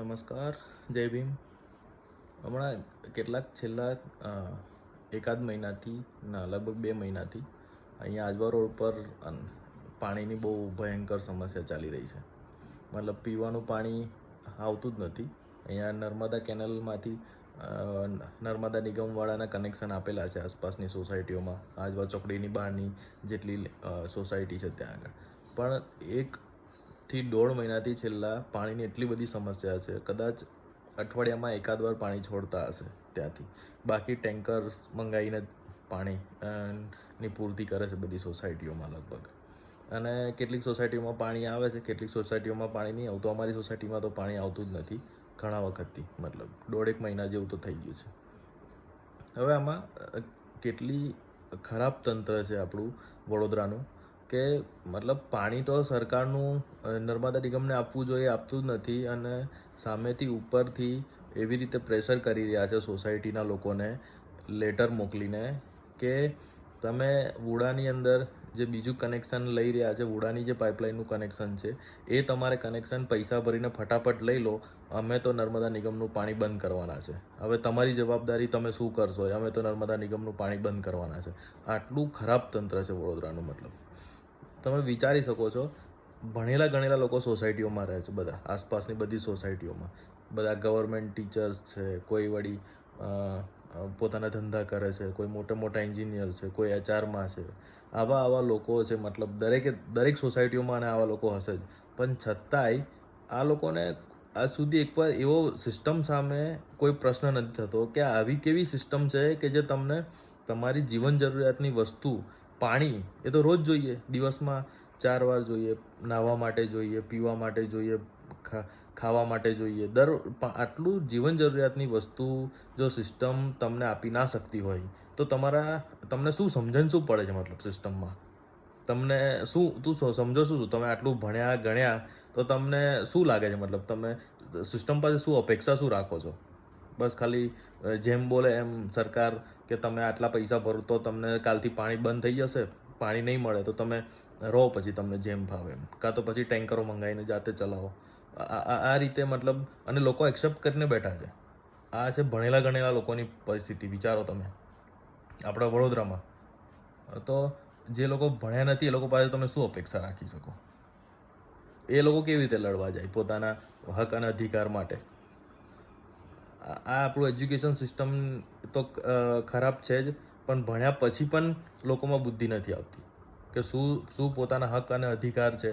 નમસ્કાર, જય ભીમ. હમણાં કેટલાક છેલ્લા એકાદ મહિનાથી લગભગ 2 મહિનાથી અહીંયા આજવા રોડ પર પાણીની બહુ ભયંકર સમસ્યા ચાલી રહી છે. મતલબ પીવાનું પાણી આવતું જ નથી. અહીંયા નર્મદા કેનલમાંથી નર્મદા નિગમવાળાના કનેક્શન આપેલા છે આસપાસની સોસાયટીઓમાં, આજવા ચોકડીની બહારની જેટલી સોસાયટી છે ત્યાં આગળ. પણ 1 થી 1.5 મહિનાથી છેલ્લા પાણીની એટલી બધી સમસ્યા છે, કદાચ અઠવાડિયામાં એકાદ વાર પાણી છોડતા હશે ત્યાંથી. બાકી ટેન્કર મંગાવીને પાણીની પૂર્તિ કરે છે બધી સોસાયટીઓમાં લગભગ. અને કેટલીક સોસાયટીઓમાં પાણી આવે છે, કેટલીક સોસાયટીઓમાં પાણી નહીં આવતું. અમારી સોસાયટીમાં તો પાણી આવતું જ નથી ઘણા વખતથી, મતલબ 1.5 મહિના જેવું તો થઈ ગયું છે. હવે આમાં કેટલી ખરાબ તંત્ર છે આપણું વડોદરાનું, કે મતલબ પાણી તો સરકારનું નર્મદા નિગમને આપવું જોઈએ, આપતું જ નથી. અને સામેથી ઉપરથી એવી રીતે પ્રેશર કરી રહ્યા છે સોસાયટીના લોકોને લેટર મોકલીને કે તમે વુડાની અંદર જે બીજું કનેક્શન લઈ રહ્યા છે, વુડાની જે પાઇપલાઇનનું કનેક્શન છે, એ તમારે કનેક્શન પૈસા ભરીને ફટાફટ લઈ લો. અમે તો નર્મદા નિગમનું પાણી બંધ કરવાના છે. હવે તમારી જવાબદારી, તમે શું કરશો. અમે તો નર્મદા નિગમનું પાણી બંધ કરવાના છે. આટલું ખરાબ તંત્ર છે વડોદરાનું. મતલબ તમે વિચારી શકો છો, ભણેલા ગણેલા લોકો સોસાયટીઓમાં રહે છે, બધા આસપાસની બધી સોસાયટીઓમાં. બધા ગવર્મેન્ટ ટીચર્સ છે, કોઈ વળી પોતાના ધંધા કરે છે, કોઈ મોટા મોટા એન્જિનિયર છે, કોઈ એચઆરમાં છે. આવા લોકો છે. મતલબ દરેક સોસાયટીઓમાં અને આવા લોકો હશે જ. પણ છતાંય આ લોકોને આજ સુધી એકવાર એવો સિસ્ટમ સામે કોઈ પ્રશ્ન નથી થતો કે આવી કેવી સિસ્ટમ છે કે જે તમને તમારી જીવન જરૂરિયાતની વસ્તુ, પાણી, એ તો રોજ જોઈએ, દિવસમાં 4 વાર જોઈએ, નાહવા માટે જોઈએ, પીવા માટે જોઈએ, ખાવા માટે જોઈએ. આટલું જીવન જરૂરિયાતની વસ્તુ જો સિસ્ટમ તમને આપી ના શકતી હોય તો તમને શું સમજણ શું પડે છે? મતલબ સિસ્ટમમાં તમને તું સમજો શું? તમે આટલું ભણ્યા ગણ્યા તો તમને શું લાગે છે? મતલબ તમે સિસ્ટમ પાસે શું અપેક્ષા શું રાખો છો? બસ ખાલી જેમ બોલે એમ સરકાર કે તમે આટલા પૈસા ભરો તો તમને કાલથી પાણી બંધ થઈ જશે, પાણી નહીં મળે તો તમે રહો પછી તમને જેમ ફાવે એમ, કાં તો પછી ટેન્કરો મંગાવીને જાતે ચલાવો. આ રીતે મતલબ, અને લોકો એક્સેપ્ટ કરીને બેઠા છે. આ છે ભણેલા ગણેલા લોકોની પરિસ્થિતિ. વિચારો તમે આપણા વડોદરામાં. તો જે લોકો ભણ્યા નથી એ લોકો પાસે તમે શું અપેક્ષા રાખી શકો? એ લોકો કેવી રીતે લડવા જાય પોતાના હક અને અધિકાર માટે? આ આપણું એજ્યુકેશન સિસ્ટમ તો ખરાબ છે જ, પણ ભણ્યા પછી પણ લોકોમાં બુદ્ધિ નથી આવતી કે શું પોતાના હક અને અધિકાર છે